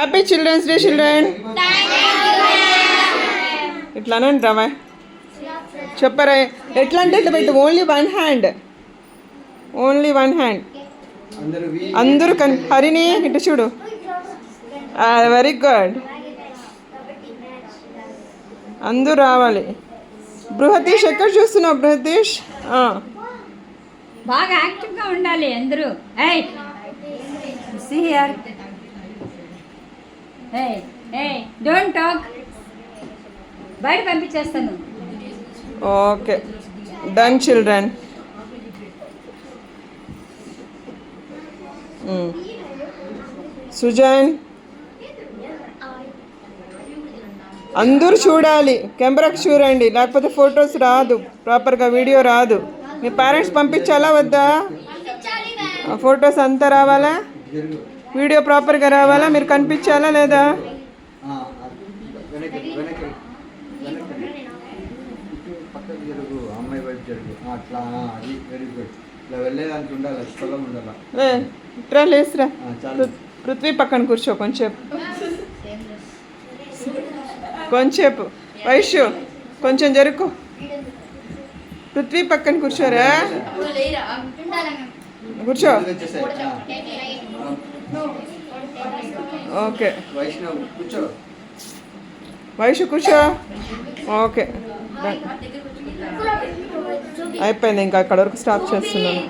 Happy children's day children. ఇట్లానండి రామా చెప్పరా ఎట్లా అంటే ఇట్లా పెట్టు ఓన్లీ వన్ హ్యాండ్ అందరూ హరిని ఇటు చూడు వెరీ గుడ్ అందరూ రావాలి. బృహతీష్ ఎక్కడ చూస్తున్నావు బృహతీష్ బాగా యాక్టివ్గా ఉండాలి అందరూ. ఏయ్ సీ హియర్ ఏయ్ డోంట్ టాక్ బయట పంపించేస్తాను. Okay done children. సుజన్ అందరూ చూడాలి, కెమెరాకి చూడండి, లేకపోతే ఫొటోస్ రాదు, ప్రాపర్గా వీడియో రాదు. మీ పేరెంట్స్ పంపించాలా వద్దా? ఫొటోస్ అంతా రావాలా, వీడియో ప్రాపర్గా రావాలా, మీరు కనిపించాలా లేదా? ఇట్రా లేసురా, పృథ్వీ పక్కన కూర్చో కొంచెంసేపు వైశ్యు కొంచెం జరుకు, పృథ్వీ పక్కన కూర్చోరా, కూర్చో. ఓకే వైశ్యు కూర్చో. ఓకే అయిపోయింది, ఇంకా అక్కడ వరకు స్టాప్ చేస్తున్నాను.